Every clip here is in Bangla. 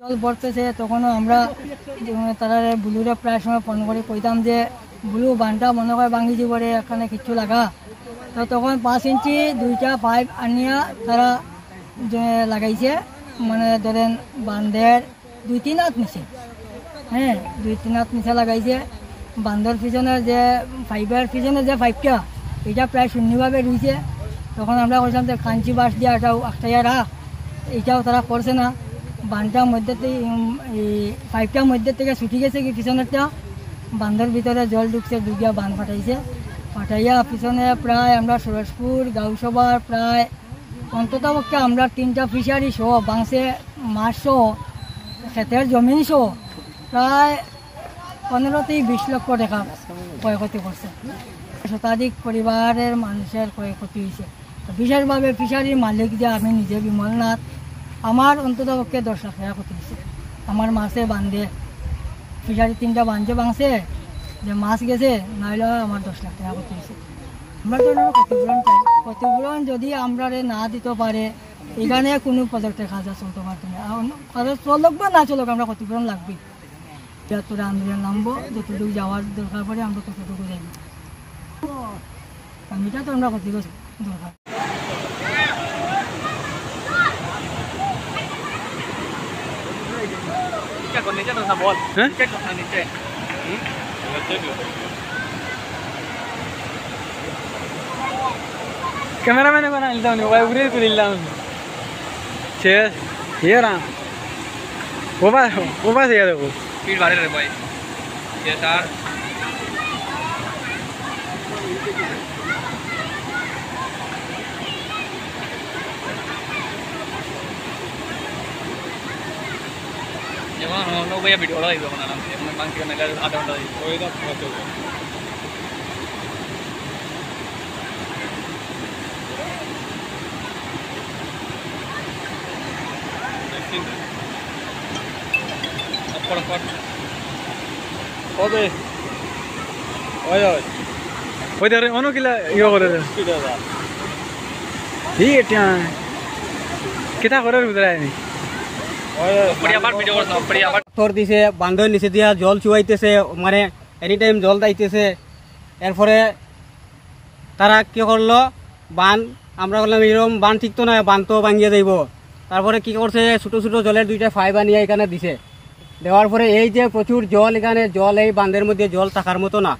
জল ভরতেছে তখনও আমরা তারা বুলুরে প্রায় সময় ফোন করে কইতাম যে বুলু বানটা মনে হয় ভাঙি যাবরে এখানে কিছু লাগা। তো তখন 5 ইঞ্চি 2টা পাইপ আনিয়া তারা লাগাইছে, মানে ধরেন বান্ধের 2-3 হাত নিচে, হ্যাঁ 2-3 হাত নিচে লাগাইছে। বান্ধের পিছনে যে পাইপের পিছনে যে পাইপটা এটা প্রায় শূন্যভাবে রয়েছে। তখন আমরা বলছিলাম যে কাঞ্চি বাঁশ দিয়ে এটাও আটটাইয়া রাখ, এইটাও তারা করছে না। বানটার মধ্যে পাইপটার মধ্যে থেকে ছুটি গেছে কি পিছনেরটা, বান্ধের ভিতরে জল ঢুকছে, ডুবিয়া বান ফাটাইয়া পিছনে প্রায় আমরা সুরজপুর গাঁওসভার প্রায় অন্ততপক্ষে আমরা 3টা ফিশারি সহ বাংসে মাছ সহ ক্ষেতের জমিন সহ প্রায় 15 থেকে 20 লক্ষ টাকা ক্ষয়ক্ষতি করছে। শতাধিক পরিবারের মানুষের ক্ষয়ক্ষতি হয়েছে। বিশেষভাবে ফিশারির মালিক যে আমি নিজে বিমলনাথ, আমার অন্ততপক্ষে 10 লাখ টাকা ক্ষতি হয়েছে। আমার মাছে বান্ধে ফিশারি 3টা বান্ধে ভাঙছে, যে মাছ গেছে নাহলে আমার 10 লাখ টাকা ক্ষতি হয়েছে। আমরা তো ক্ষতিপূরণ চাই, ক্ষতিপূরণ যদি আমরা না দিতে পারে এখানে কোনো প্রজেক্টের কাজ চলতে পারতো না। কাজ চলুক বা না চলুক আমরা ক্ষতিপূরণ লাগবে। তোরা আন্দোলন নামবো, যতটুকু যাওয়ার দরকার পড়ে আমরা ততটুকু যাইব। আমিটা তো আমরা ক্ষতিগ্রস্ত দরকার। कैमरामैन बना लेता हूँ भाई, उरे को लेता हूँ शेर ये रहा वो बात याद है, वो स्पीड बारे रे भाई ये सर जब हम लोग भैया वीडियो वाला वीडियो बनाना है, हमने मांग के मैं आधा घंटा कोई तो बहुत हो ओदे ओए ओए दे ओनो किला यो करे दे ठीक है क्या कितना करे उधर है नहीं बढ़िया बात वीडियो करता हूं, बढ़िया बात পাথর দিছে, বান্ধের নিচে দিয়া জল চুয়াইতেছে, মানে এনি টাইম জল দাইতেছে। এরপরে তারা কি করলো, বান আমরা বললাম এরকম বান ঠিক তো নয়, বান তো ভাঙিয়ে যাইব। তারপরে কি করছে, ছোটো ছোটো জলের 2টা পাইপ আনিয়ে এখানে দিছে। দেওয়ার পরে এই যে প্রচুর জল, এখানে জল এই বাঁধের মধ্যে জল থাকার মতো না,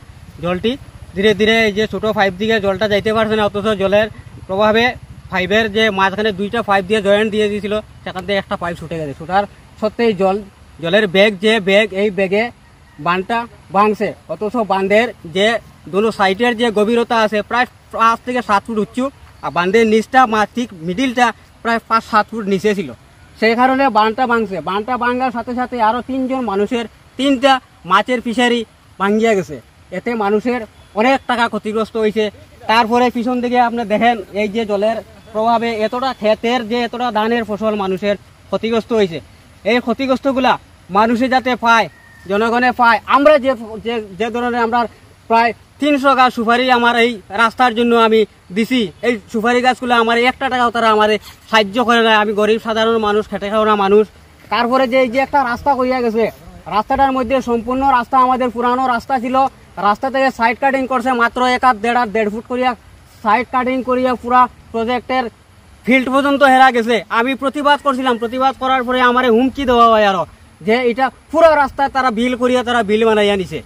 জলটি ধীরে ধীরে এই যে ছোটো পাইপ দিকে জলটা যাইতে পারছে না, অথচ জলের প্রভাবে পাইপের যে মাঝখানে 2টা পাইপ দিয়ে জয়েন্ট দিয়ে দিয়েছিল সেখান থেকে একটা পাইপ ছুটে গেছে। ছুটার সত্ত্বেই জলের ব্যাগ যে ব্যাগ, এই ব্যাগে বানটা ভাঙছে। অথচ বাঁধের যে দুনো সাইডের যে গভীরতা আছে প্রায় 5 থেকে 7 ফুট উঁচু, আর বাঁধের নিচটা ঠিক মিডিলটা প্রায় 5-7 ফুট নিচে ছিল। সেই কারণে বানটা ভাঙছে। বানটা ভাঙার সাথে সাথে আরও 3 জন মানুষের 3টা মাছের ফিশারি ভাঙিয়া গেছে। এতে মানুষের অনেক টাকা ক্ষতিগ্রস্ত হয়েছে। তারপরে পিছন দিকে আপনি দেখেন এই যে জলের প্রভাবে এতটা ক্ষেতের যে এতটা ধানের ফসল মানুষের ক্ষতিগ্রস্ত হয়েছে। এই ক্ষতিগ্রস্তগুলা মানুষে যাতে পায়, জনগণে পায়। আমরা যে ধরনের আমরা প্রায় 300 গাছ সুপারি আমার এই রাস্তার জন্য আমি দিছি, এই সুপারি গাছগুলো আমার 1 টাকাও তারা আমার সাহায্য করে না। আমি গরিব সাধারণ মানুষ, খেটে খাওয়া মানুষ। তারপরে যে এই যে একটা রাস্তা কইয়া গেছে, রাস্তাটার মধ্যে সম্পূর্ণ রাস্তা আমাদের পুরানো রাস্তা ছিল, রাস্তা থেকে সাইড কাটিং করছে মাত্র 1-1.5 ফুট করিয়া সাইড কাটিং করিয়া পুরা প্রজেক্টের ফিল্ড পর্যন্ত হেরা গেছে। আমি প্রতিবাদ করছিলাম, প্রতিবাদ করার পরে আমার হুমকি দেওয়া হয় আরো যে এটা পুরো রাস্তা তারা বিল করিয়া তারা বিল বানাইয়া নিছে।